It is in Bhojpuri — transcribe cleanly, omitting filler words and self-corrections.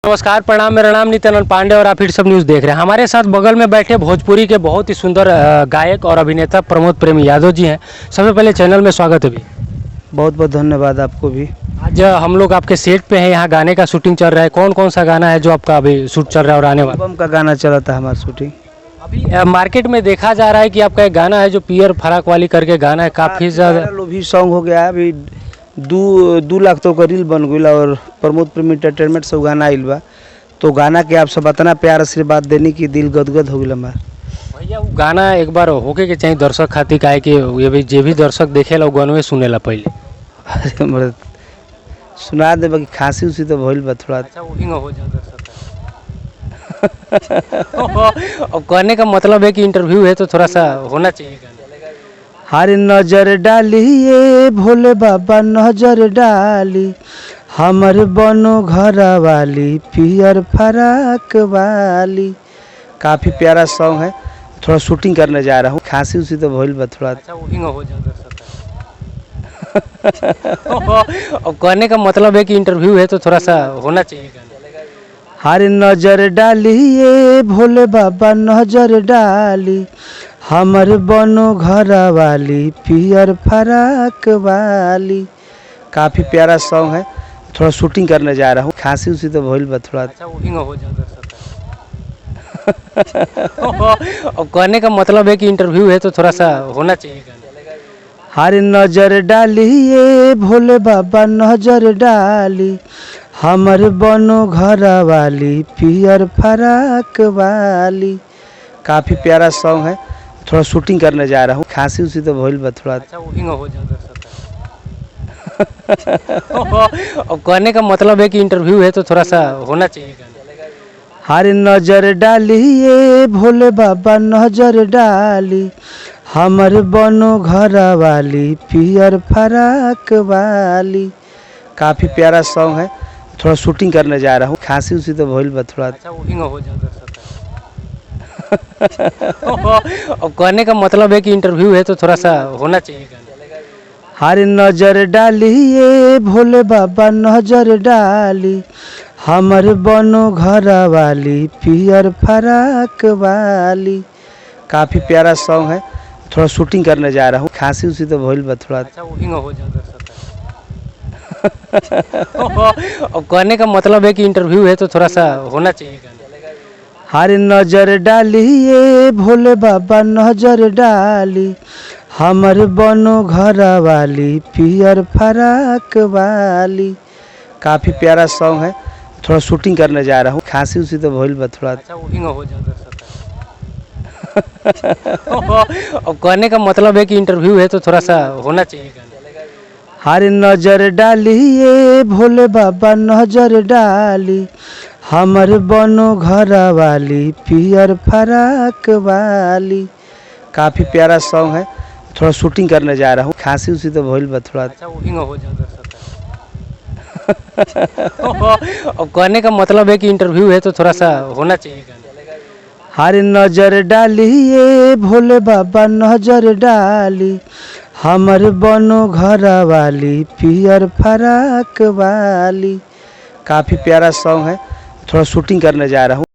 नमस्कार, प्रणाम। मेरा नाम नित्यानंद पांडे और आप हिट सब न्यूज़ देख रहे हैं। हमारे साथ बगल में बैठे भोजपुरी के बहुत ही सुंदर गायक और अभिनेता प्रमोद प्रेमी यादव जी हैं। सबसे पहले चैनल में स्वागत है भी। बहुत बहुत धन्यवाद आपको भी। आज हम लोग आपके सेट पे हैं, यहाँ गाने का शूटिंग चल रहा है। कौन कौन सा गाना है जो आपका अभी शूट चल रहा है और आने वाला? एल्बम का गाना चला था हमारा शूटिंग। अभी मार्केट में देखा जा रहा है कि आपका एक गाना है जो पियर फराक वाली करके गाना है, काफ़ी ज़्यादा लोभी सॉन्ग हो गया है। अभी 2 लाख तो का रील बन गई और प्रमोद प्रेमी एंटरटेनमेंट से गाना आइल बा। तो गाना के आप सब इतना प्यार आशीर्वाद देने की दिल गदगद हो गया हमार। भैया वो गाना एक बार होके के चाहिए दर्शक खातिर, काहे कि ये भी जे भी दर्शक देखेला वो गानवे सुनेला पहले। अरे मर्द सुना दे बाकी खांसी उसी तो भइल बा थोड़ा। अच्छा वो हो जाए दर्शक। अब कहने का मतलब है कि इंटरव्यू है तो थोड़ा सा होना चाहिए गाना। हर नजर डाली ये भोले बाबा नजर डाली, हमर बनो घर वाली पियर फराक वाली। काफ़ी प्यारा सॉन्ग है। थोड़ा शूटिंग करने जा रहा हूँ। खांसी उसी तो भइल बा थोड़ा। अच्छा वो हो जाए दर्शक। अब कहने का मतलब है कि इंटरव्यू है तो थोड़ा सा होना चाहिए गाना। हर नजर डाली ये भोले बाबा नजर डाली, हमर बनो घर वाली पियर फराक वाली। काफ़ी प्यारा सॉन्ग है। थोड़ा शूटिंग करने जा रहा हूँ। खांसी उसी तो भइल बा थोड़ा। अच्छा वो हो जाए दर्शक। अब कहने का मतलब है कि इंटरव्यू है तो थोड़ा सा होना चाहिए गाना। हर नजर डाली ये भोले बाबा नजर डाली, हमर बनो घर वाली पियर फराक वाली। काफ़ी प्यारा सॉन्ग है। थोड़ा शूटिंग करने जा रहा हूँ। खांसी उसी तो भइल बा थोड़ा। अच्छा वो हो जाए दर्शक। अब कहने का मतलब है कि इंटरव्यू है तो थोड़ा सा होना चाहिए गाना। हर नजर डाली ये भोले बाबा नजर डाली, हमर बनो घर वाली पियर फराक वाली। काफ़ी प्यारा सॉन्ग है। थोड़ा शूटिंग करने जा रहा हूँ। खांसी उसी तो भइल बा थोड़ा। अच्छा वो हो जाए दर्शक। अब कहने का मतलब है कि इंटरव्यू है तो थोड़ा सा होना चाहिए गाना। हर नजर डाली ये भोले बाबा नजर डाली, हमर बनो घर वाली पियर फराक वाली। काफ़ी प्यारा सॉन्ग है। थोड़ा शूटिंग करने जा रहा हूँ। खांसी उसी तो भइल बा थोड़ा। अच्छा वो हो जाए दर्शक। अब कहने का मतलब है कि इंटरव्यू है तो थोड़ा सा होना चाहिए गाना। हर नजर डाली ये भोले बाबा नजर डाली, हमर बनो घर वाली पियर फराक वाली। काफ़ी प्यारा सॉन्ग है। थोड़ा शूटिंग करने जा रहा हूँ। खांसी उसी तो भइल बा थोड़ा। अच्छा वो हो जाए दर्शक। अब कहने का मतलब है कि इंटरव्यू है तो थोड़ा सा होना चाहिए गाना। हर नजर डाली ये भोले बाबा नजर डाली, हमर बनो घर वाली पियर फराक वाली। काफ़ी प्यारा सॉन्ग है। थोड़ा शूटिंग करने जा रहा हूँ। खांसी उसी तो भइल बा थोड़ा। अच्छा वो हो जाए दर्शक। अब कहने का मतलब है कि इंटरव्यू है तो थोड़ा सा होना चाहिए गाना। हर नजर डाली ये भोले बाबा नजर डाली, हमर बनो घर वाली पियर फराक वाली। काफ़ी प्यारा सॉन्ग है। थोड़ा शूटिंग करने जा रहा हूँ।